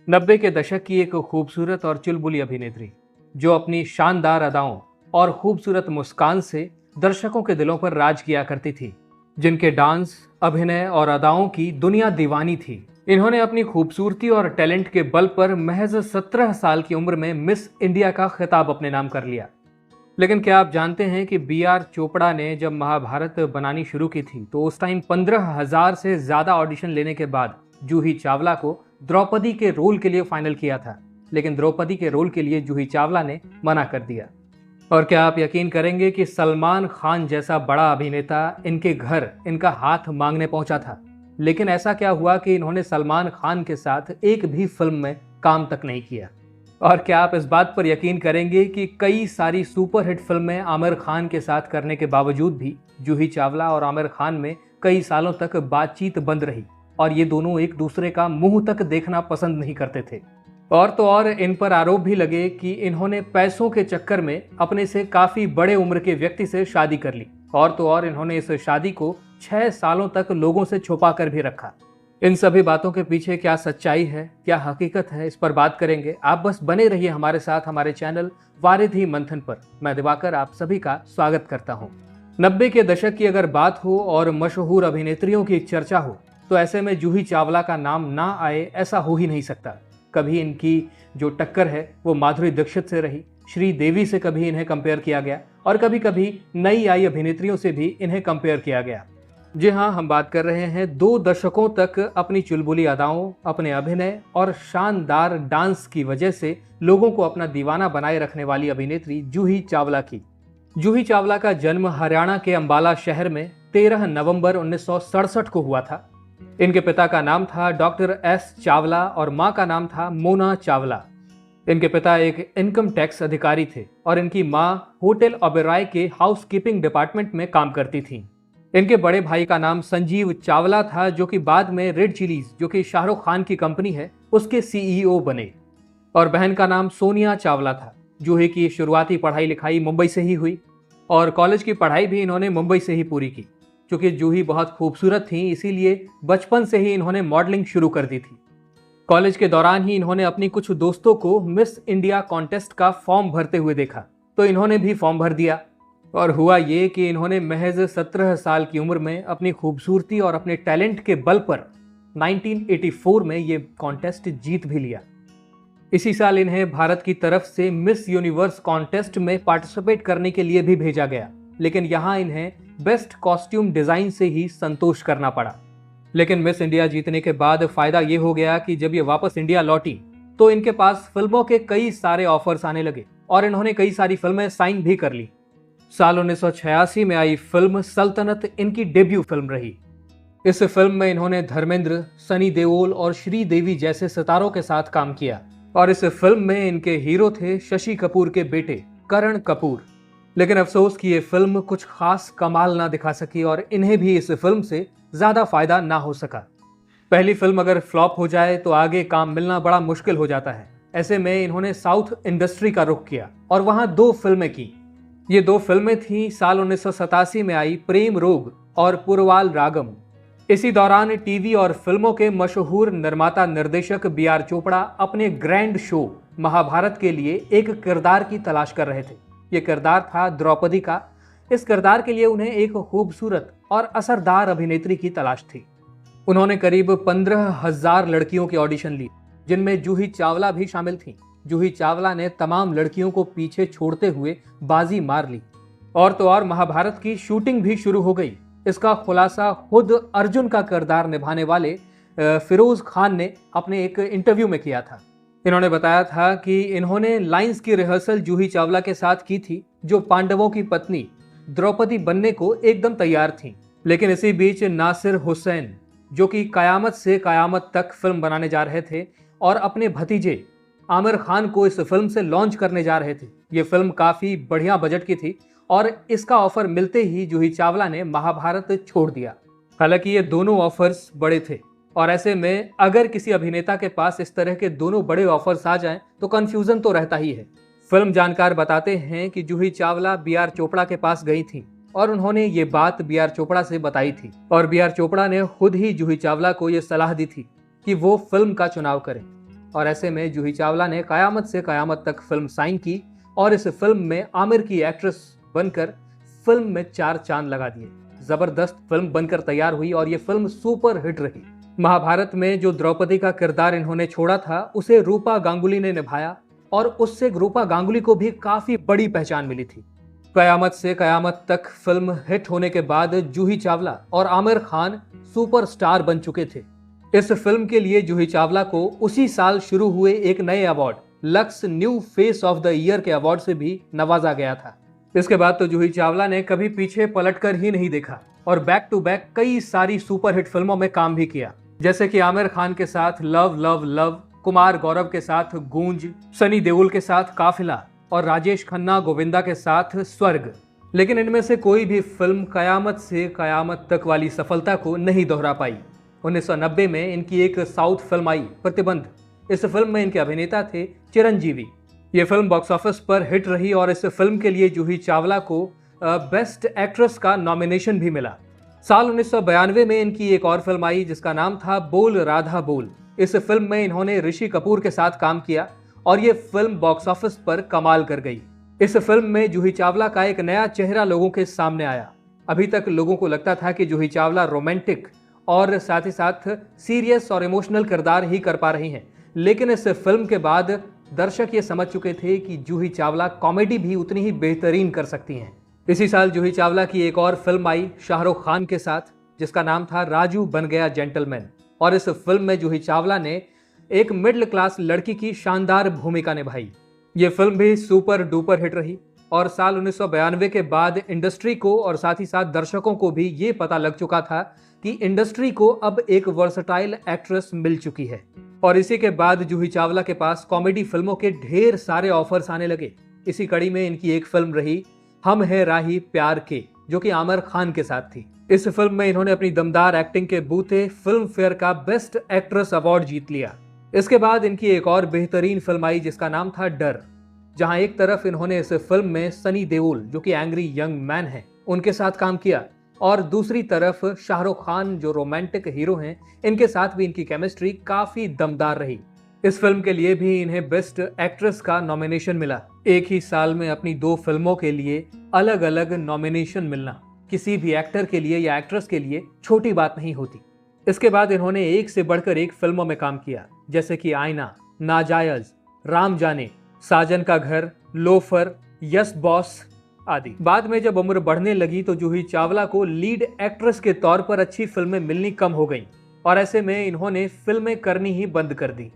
90 के दशक की एक खूबसूरत और चुलबुली अभिनेत्री जो अपनी शानदार अदाओं और खूबसूरत मुस्कान से दर्शकों के दिलों पर राज किया करती थी, जिनके डांस, अभिनय और अदाओं की दुनिया दीवानी थी। इन्होंने अपनी खूबसूरती और टैलेंट के बल पर महज 17 साल की उम्र में मिस इंडिया का खिताब अपने नाम कर लिया। लेकिन क्या आप जानते हैं कि बी.आर. चोपड़ा ने जब महाभारत बनानी शुरू की थी तो उस टाइम 15,000 से ज्यादा ऑडिशन लेने के बाद जूही चावला को द्रौपदी के रोल के लिए फाइनल किया था, लेकिन द्रौपदी के रोल के लिए जूही चावला ने मना कर दिया। और क्या आप यकीन करेंगे कि सलमान खान जैसा बड़ा अभिनेता इनके घर इनका हाथ मांगने पहुंचा था, लेकिन ऐसा क्या हुआ कि इन्होंने सलमान खान के साथ एक भी फिल्म में काम तक नहीं किया। और क्या आप इस बात पर यकीन करेंगे कि कई सारी सुपरहिट फिल्में आमिर खान के साथ करने के बावजूद भी जूही चावला और आमिर खान में कई सालों तक बातचीत बंद रही और ये दोनों एक दूसरे का मुंह तक देखना पसंद नहीं करते थे। और तो और इन पर आरोप भी लगे कि इन्होंने पैसों के चक्कर में अपने से काफी बड़े उम्र के व्यक्ति से शादी कर ली, और तो और इन्होंने इस शादी को 6 सालों तक लोगों से छुपा कर भी रखा। इन सभी बातों के पीछे क्या सच्चाई है, क्या हकीकत है, इस पर बात करेंगे। आप बस बने रहिए हमारे साथ हमारे चैनल वारिधि मंथन पर। मैं दिवाकर आप सभी का स्वागत करता हूँ। 90 के दशक की अगर बात हो और मशहूर अभिनेत्रियों की चर्चा हो तो ऐसे में जूही चावला का नाम ना आए ऐसा हो ही नहीं सकता। कभी इनकी जो टक्कर है वो माधुरी दीक्षित से रही, श्रीदेवी से कभी इन्हें कंपेयर किया गया और कभी कभी नई आई अभिनेत्रियों से भी इन्हें कंपेयर किया गया। जी हाँ, हम बात कर रहे हैं 2 दशकों तक अपनी चुलबुली अदाओं, अपने अभिनय और शानदार डांस की वजह से लोगों को अपना दीवाना बनाए रखने वाली अभिनेत्री जूही चावला की। जूही चावला का जन्म हरियाणा के अंबाला शहर में 13 नवंबर 1967 को हुआ था। इनके पिता का नाम था डॉक्टर एस चावला और मां का नाम था मोना चावला। इनके पिता एक इनकम टैक्स अधिकारी थे और इनकी मां होटल ओबेरॉय के हाउसकीपिंग डिपार्टमेंट में काम करती थी। इनके बड़े भाई का नाम संजीव चावला था, जो कि बाद में रेड चिलीज, जो कि शाहरुख खान की कंपनी है, उसके सीईओ बने। और बहन का नाम सोनिया चावला था। जूही की शुरुआती पढ़ाई लिखाई मुंबई से ही हुई और कॉलेज की पढ़ाई भी इन्होंने मुंबई से ही पूरी की। क्योंकि जूही बहुत खूबसूरत थी, इसीलिए बचपन से ही इन्होंने मॉडलिंग शुरू कर दी थी। कॉलेज के दौरान ही इन्होंने अपनी कुछ दोस्तों को मिस इंडिया कॉन्टेस्ट का फॉर्म भरते हुए देखा, तो इन्होंने भी फॉर्म भर दिया। और हुआ ये कि इन्होंने महज 17 साल की उम्र में अपनी खूबसूरती और अपने टैलेंट के बल पर 1984 में ये कॉन्टेस्ट जीत भी लिया। इसी साल इन्हें भारत की तरफ से मिस यूनिवर्स कॉन्टेस्ट में पार्टिसिपेट करने के लिए भी भेजा गया, लेकिन यहाँ इन्हें बेस्ट कॉस्ट्यूम डिजाइन से ही संतोष करना पड़ा। लेकिन मिस इंडिया जीतने के बाद फायदा ये हो गया कि जब ये वापस इंडिया लौटी तो इनके पास फिल्मों के कई सारे ऑफर्स आने लगे और इन्होंने कई सारी फिल्में साइन भी कर ली। साल 1986 में आई फिल्म सल्तनत इनकी डेब्यू फिल्म रही। इस फिल्म में इन्होंने धर्मेंद्र, सनी देओल और श्रीदेवी जैसे सितारों के साथ काम किया और इस फिल्म में इनके हीरो थे शशि कपूर के बेटे करण कपूर। लेकिन अफसोस कि ये फिल्म कुछ खास कमाल ना दिखा सकी और इन्हें भी इस फिल्म से ज्यादा फायदा ना हो सका। पहली फिल्म अगर फ्लॉप हो जाए तो आगे काम मिलना बड़ा मुश्किल हो जाता है। ऐसे में इन्होंने साउथ इंडस्ट्री का रुख किया और वहां 2 फिल्में की। ये 2 फिल्में थी साल 1987 में आई प्रेम रोग और पुरवाल रागम। इसी दौरान टीवी और फिल्मों के मशहूर निर्माता निर्देशक बी.आर. चोपड़ा अपने ग्रैंड शो महाभारत के लिए एक किरदार की तलाश कर रहे थे। ये किरदार था द्रौपदी का। इस किरदार के लिए उन्हें एक खूबसूरत और असरदार अभिनेत्री की तलाश थी। उन्होंने करीब 15,000 लड़कियों की ऑडिशन ली, जिनमें जूही चावला भी शामिल थीं। जूही चावला ने तमाम लड़कियों को पीछे छोड़ते हुए बाजी मार ली। और तो और महाभारत की शूटिंग भी शुरू हो गई। इसका खुलासा खुद अर्जुन का किरदार निभाने वाले फिरोज खान ने अपने एक इंटरव्यू में किया था। इन्होंने बताया था कि इन्होंने लाइंस की रिहर्सल जूही चावला के साथ की थी, जो पांडवों की पत्नी द्रौपदी बनने को एकदम तैयार थी। लेकिन इसी बीच नासिर हुसैन, जो कि कयामत से कयामत तक फिल्म बनाने जा रहे थे और अपने भतीजे आमिर खान को इस फिल्म से लॉन्च करने जा रहे थे। ये फिल्म काफी बढ़िया बजट की थी और इसका ऑफर मिलते ही जूही चावला ने महाभारत छोड़ दिया। हालांकि ये दोनों ऑफर्स बड़े थे और ऐसे में अगर किसी अभिनेता के पास इस तरह के दोनों बड़े ऑफर्स आ जाएं तो कंफ्यूजन तो रहता ही है। फिल्म जानकार बताते हैं कि जूही चावला बी.आर. चोपड़ा के पास गई थी और उन्होंने ये बात बी.आर. चोपड़ा से बताई थी और बी.आर. चोपड़ा ने खुद ही जूही चावला को ये सलाह दी थी कि वो फिल्म का चुनाव करें। और ऐसे में जूही चावला ने कयामत से कयामत तक फिल्म साइन की और इस फिल्म में आमिर की एक्ट्रेस बनकर फिल्म में 4 चांद लगा दिए। जबरदस्त फिल्म बनकर तैयार हुई और ये फिल्म सुपर हिट रही। महाभारत में जो द्रौपदी का किरदार इन्होंने छोड़ा था उसे रूपा गांगुली ने निभाया और उससे रूपा गांगुली को भी काफी बड़ी पहचान मिली थी। कयामत से कयामत तक फिल्म हिट होने के बाद जूही चावला और आमिर खान सुपरस्टार बन चुके थे। इस फिल्म के लिए जूही चावला को उसी साल शुरू हुए एक नए award lux new face of the year के अवार्ड से भी नवाजा गया था। इसके बाद तो जूही चावला ने कभी पीछे पलटकर ही नहीं देखा और बैक टू बैक कई सारी सुपरहिट फिल्मों में काम भी किया, जैसे कि आमिर खान के साथ love love love, Kumar Gaurav के साथ गूंज, सनी देओल के साथ काफिला और राजेश खन्ना गोविंदा के साथ स्वर्ग। लेकिन इनमें से कोई भी फिल्म कयामत से कयामत तक वाली सफलता को नहीं दोहरा पाई। 1990 में इनकी एक साउथ फिल्म आई प्रतिबंध। इस फिल्म में इनके अभिनेता थे चिरंजीवी। ये फिल्म बॉक्स ऑफिस पर हिट रही और इस फिल्म के लिए जूही चावला को बेस्ट एक्ट्रेस का नॉमिनेशन भी मिला। साल 1992 में इनकी एक और फिल्म आई जिसका नाम था बोल राधा बोल। इस फिल्म में इन्होंने ऋषि कपूर के साथ काम किया और ये फिल्म बॉक्स ऑफिस पर कमाल कर गई। इस फिल्म में जूही चावला का एक नया चेहरा लोगों के सामने आया। अभी तक लोगों को लगता था कि जूही चावला रोमांटिक और साथ ही साथ सीरियस और इमोशनल किरदार ही कर पा रही हैं, लेकिन इस फिल्म के बाद दर्शक ये समझ चुके थे कि जूही चावला कॉमेडी भी उतनी ही बेहतरीन कर सकती हैं। इसी साल जूही चावला की एक और फिल्म आई शाहरुख खान के साथ जिसका नाम था राजू बन गया जेंटलमैन और इस फिल्म में जूही चावला ने एक मिडिल क्लास लड़की की शानदार भूमिका निभाई। ये फिल्म भी सुपर डुपर हिट रही और साल 1992 के बाद इंडस्ट्री को और साथ ही साथ दर्शकों को भी ये पता लग चुका था कि इंडस्ट्री को अब एक वर्सटाइल एक्ट्रेस मिल चुकी है और इसी के बाद जूही चावला के पास कॉमेडी फिल्मों के ढेर सारे ऑफर्स आने लगे। इसी कड़ी में इनकी एक फिल्म रही हम है राही प्यार के, जो कि आमिर खान के साथ थी। इस फिल्म में इन्होंने अपनी दमदार एक्टिंग के बूते फिल्म फेयर का बेस्ट एक्ट्रेस अवार्ड जीत लिया। इसके बाद इनकी एक और बेहतरीन फिल्म आई जिसका नाम था डर, जहां एक तरफ इन्होंने इस फिल्म में सनी देओल जो कि एंग्री यंग मैन है उनके साथ काम किया और दूसरी तरफ शाहरुख खान जो रोमांटिक हीरो हैं इनके साथ भी इनकी केमिस्ट्री काफी दमदार रही। इस फिल्म के लिए भी इन्हें बेस्ट एक्ट्रेस का नॉमिनेशन मिला। एक ही साल में अपनी 2 फिल्मों के लिए अलग अलग नॉमिनेशन मिलना किसी भी एक्टर के लिए या एक्ट्रेस के लिए छोटी बात नहीं होती। इसके बाद इन्होंने एक से बढ़कर एक फिल्मों में काम किया, जैसे कि आईना, नाजायज, राम जाने, साजन का घर, लोफर, यस बॉस आदि। बाद में जब उम्र बढ़ने लगी तो जूही चावला को लीड एक्ट्रेस के तौर पर अच्छी फिल्में मिलनी कम हो गईं और ऐसे में इन्होंने फिल्में करनी ही बंद कर दी।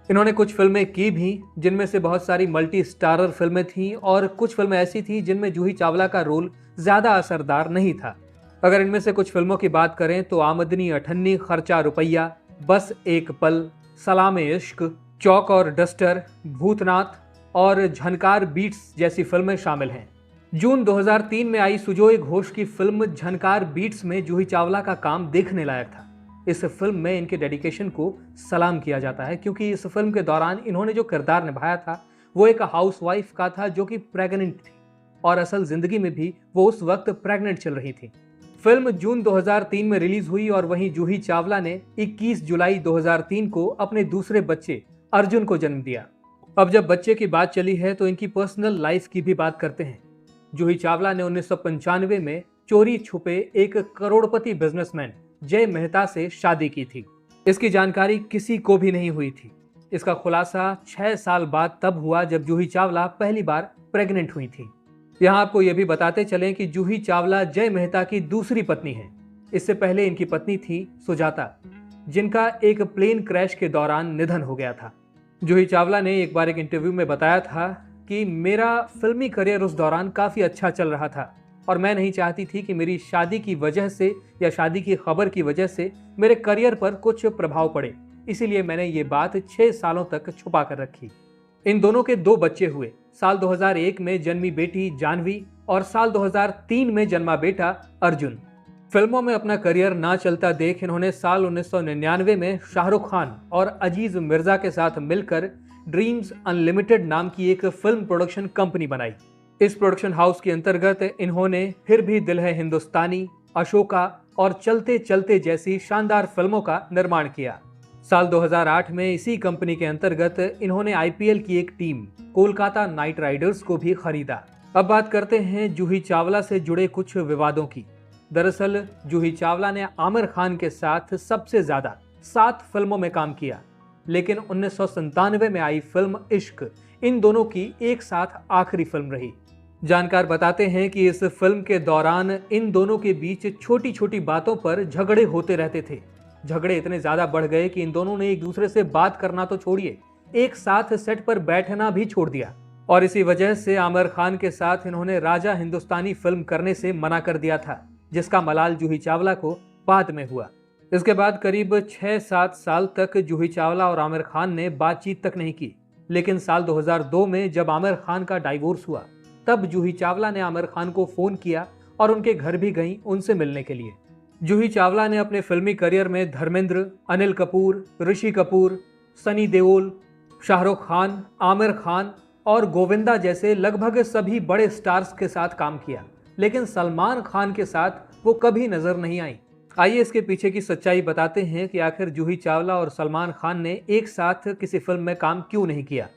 इन्होंने कुछ फिल्में की भी जिनमें से बहुत सारी मल्टी स्टारर फिल्में थीं और कुछ फिल्में ऐसी थीं जिनमें जूही चावला का रोल ज्यादा असरदार नहीं था। अगर इनमें से कुछ फिल्मों की बात करें तो आमदनी अठन्नी, खर्चा रुपया, बस एक पल, सलाम इश्क, चौक और डस्टर, भूतनाथ और झनकार बीट्स जैसी फिल्में शामिल हैं। जून 2003 में आई सुजोय घोष की फिल्म झनकार बीट्स में जूही चावला का काम देखने लायक था। इस फिल्म में इनके डेडिकेशन को सलाम किया जाता है क्योंकि इस फिल्म के दौरान इन्होंने जो किरदार निभाया था वो एक हाउसवाइफ का था जो कि प्रेग्नेंट थी और असल जिंदगी में भी वो उस वक्त प्रेग्नेंट चल रही थी। फिल्म जून 2003 में रिलीज हुई और वहीं जूही चावला ने 21 जुलाई 2003 को अपने दूसरे बच्चे अर्जुन को जन्म दिया। अब जब बच्चे की बात चली है तो इनकी पर्सनल लाइफ की भी बात करते हैं। जूही चावला ने 1995 में चोरी छुपे एक करोड़पति बिजनेसमैन जय मेहता से शादी की थी। इसकी जानकारी किसी को भी नहीं हुई थी। इसका खुलासा 6 साल बाद तब हुआ जब जूही चावला पहली बार प्रेग्नेंट हुई थी। यहाँ आपको यह भी बताते चलें कि जूही चावला जय मेहता की दूसरी पत्नी है। इससे पहले इनकी पत्नी थी सुजाता, जिनका एक प्लेन क्रैश के दौरान निधन हो गया था। जूही चावला ने एक बार एक इंटरव्यू में बताया था कि मेरा फिल्मी करियर उस दौरान काफ़ी अच्छा चल रहा था और मैं नहीं चाहती थी कि मेरी शादी की वजह से या शादी की खबर की वजह से मेरे करियर पर कुछ प्रभाव पड़े, इसीलिए मैंने ये बात 6 सालों तक छुपा कर रखी। इन दोनों के 2 बच्चे हुए। साल 2001 में जन्मी बेटी जानवी और साल 2003 में जन्मा बेटा अर्जुन। फिल्मों में अपना करियर ना चलता देख इन्होंने साल 1999 में शाहरुख खान और अजीज मिर्जा के साथ मिलकर ड्रीम्स अनलिमिटेड नाम की एक फिल्म प्रोडक्शन कंपनी बनाई। इस प्रोडक्शन हाउस के अंतर्गत इन्होंने फिर भी दिल है हिंदुस्तानी, अशोका और चलते चलते जैसी शानदार फिल्मों का निर्माण किया। साल 2008 में इसी कंपनी के अंतर्गत इन्होंने आईपीएल की एक टीम कोलकाता नाइट राइडर्स को भी खरीदा। अब बात करते हैं जूही चावला से जुड़े कुछ विवादों की। दरअसल जूही चावला ने आमिर खान के साथ सबसे ज्यादा 7 फिल्मों में काम किया, लेकिन 1997 में आई फिल्म इश्क इन दोनों की एक साथ आखिरी फिल्म रही। जानकार बताते हैं कि इस फिल्म के दौरान इन दोनों के बीच छोटी छोटी बातों पर झगड़े होते रहते थे। झगड़े इतने ज्यादा बढ़ गए कि इन दोनों ने एक दूसरे से बात करना तो छोड़िए, एक साथ सेट पर बैठना भी छोड़ दिया। और इसी वजह से आमिर खान के साथ इन्होंने राजा हिंदुस्तानी फिल्म करने से मना कर दिया था, जिसका मलाल जूही चावला को बाद में हुआ। इसके बाद करीब 6-7 साल तक जूही चावला और आमिर खान ने बातचीत तक नहीं की, लेकिन साल 2002 में जब आमिर खान का डाइवोर्स हुआ, तब जूही चावला ने आमिर खान को फोन किया और उनके घर भी गईं उनसे मिलने के लिए। जूही चावला ने अपने फिल्मी करियर में धर्मेंद्र, अनिल कपूर, ऋषि कपूर, सनी देओल, शाहरुख खान, आमिर खान और गोविंदा जैसे लगभग सभी बड़े स्टार्स के साथ काम किया, लेकिन सलमान खान के साथ वो कभी नजर नहीं आई। आइए इसके पीछे की सच्चाई बताते हैं कि आखिर जूही चावला और सलमान खान ने एक साथ किसी फिल्म में काम क्यों नहीं किया।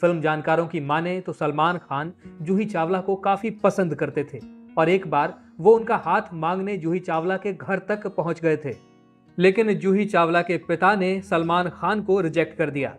फिल्म जानकारों की माने तो सलमान खान जूही चावला को काफी पसंद करते थे और एक बार वो उनका हाथ मांगने जूही चावला के घर तक पहुंच गए थे, लेकिन जूही चावला के पिता ने सलमान खान को रिजेक्ट कर दिया।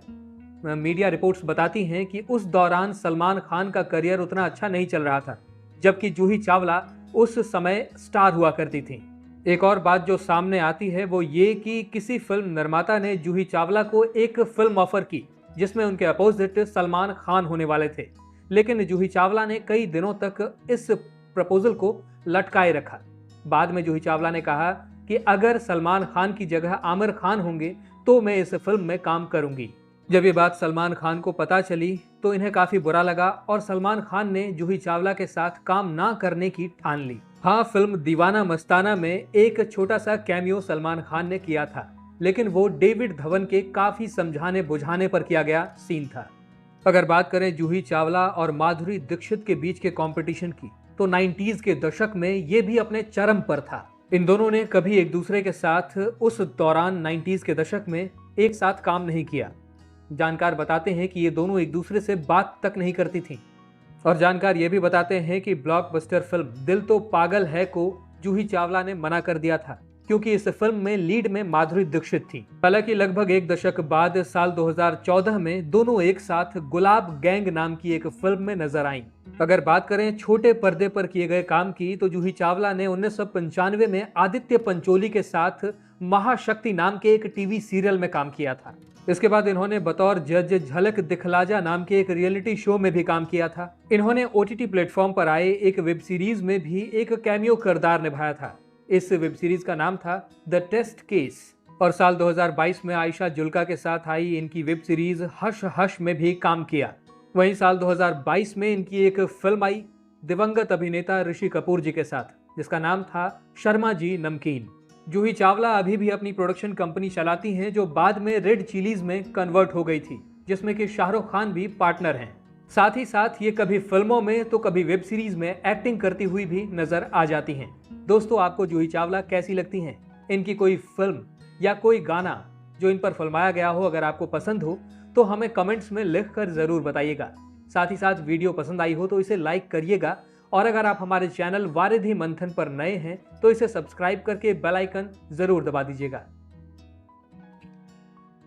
मीडिया रिपोर्ट्स बताती हैं कि उस दौरान सलमान खान का करियर उतना अच्छा नहीं चल रहा था, जबकि जूही चावला उस समय स्टार हुआ करती थी। एक और बात जो सामने आती है वो ये कि किसी फिल्म निर्माता ने जूही चावला को एक फिल्म ऑफर की जिसमें उनके अपोजिट सलमान खान होने वाले थे, लेकिन जूही चावला ने कई दिनों तक इस प्रपोजल को लटकाए रखा। बाद में जूही चावला ने कहा कि अगर सलमान खान की जगह आमिर खान होंगे तो मैं इस फिल्म में काम करूंगी। जब ये बात सलमान खान को पता चली तो इन्हें काफी बुरा लगा और सलमान खान ने जूही चावला के साथ काम ना करने की ठान ली। हाँ, फिल्म दीवाना मस्ताना में एक छोटा सा कैमियो सलमान खान ने किया था, लेकिन वो डेविड धवन के काफी समझाने बुझाने पर किया गया सीन था। अगर बात करें जूही चावला और माधुरी दीक्षित के बीच के कंपटीशन की, तो 90s के दशक में ये भी अपने चरम पर था। इन दोनों ने कभी एक दूसरे के साथ उस दौरान 90s के दशक में एक साथ काम नहीं किया। जानकार बताते हैं कि ये दोनों एक दूसरे से बात तक नहीं करती थीं। और जानकार ये भी बताते हैं कि ब्लॉकबस्टर फिल्म दिल तो पागल है को जूही चावला ने मना कर दिया था, क्योंकि इस फिल्म में लीड में माधुरी दीक्षित थी। हालांकि लगभग एक दशक बाद साल 2014 में दोनों एक साथ गुलाब गैंग नाम की एक फिल्म में नजर आईं। अगर बात करें छोटे पर्दे पर किए गए काम की, तो जूही चावला ने 1995 में आदित्य पंचोली के साथ महाशक्ति नाम के एक टीवी सीरियल में काम किया था। इसके बाद इन्होंने बतौर जज झलक दिखलाजा नाम के एक रियलिटी शो में भी काम किया था। इन्होंने ओटीटी प्लेटफॉर्म पर आए एक वेब सीरीज में भी एक कैमियो किरदार निभाया था। इस वेब सीरीज का नाम था द टेस्ट केस। और साल 2022 में आयशा जुल्का के साथ आई इनकी वेब सीरीज हश हश में भी काम किया। वहीं साल 2022 में इनकी एक फिल्म आई दिवंगत अभिनेता ऋषि कपूर जी के साथ, जिसका नाम था शर्मा जी नमकीन। जूही चावला अभी भी अपनी प्रोडक्शन कंपनी चलाती हैं, जो बाद में रेड चिलीज में कन्वर्ट हो गई थी, जिसमें कि शाहरुख खान भी पार्टनर हैं। साथ ही साथ ये कभी फिल्मों में तो कभी वेब सीरीज में एक्टिंग करती हुई भी नजर आ जाती हैं। दोस्तों, आपको जूही चावला कैसी लगती हैं? इनकी कोई फिल्म या कोई गाना जो इन पर फिल्माया गया हो अगर आपको पसंद हो तो हमें कमेंट्स में लिख कर जरूर बताइएगा। साथ ही साथ वीडियो पसंद आई हो तो इसे लाइक करिएगा, और अगर आप हमारे चैनल वारिधि मंथन पर नए हैं तो इसे सब्सक्राइब करके बेल आइकन जरूर दबा दीजिएगा।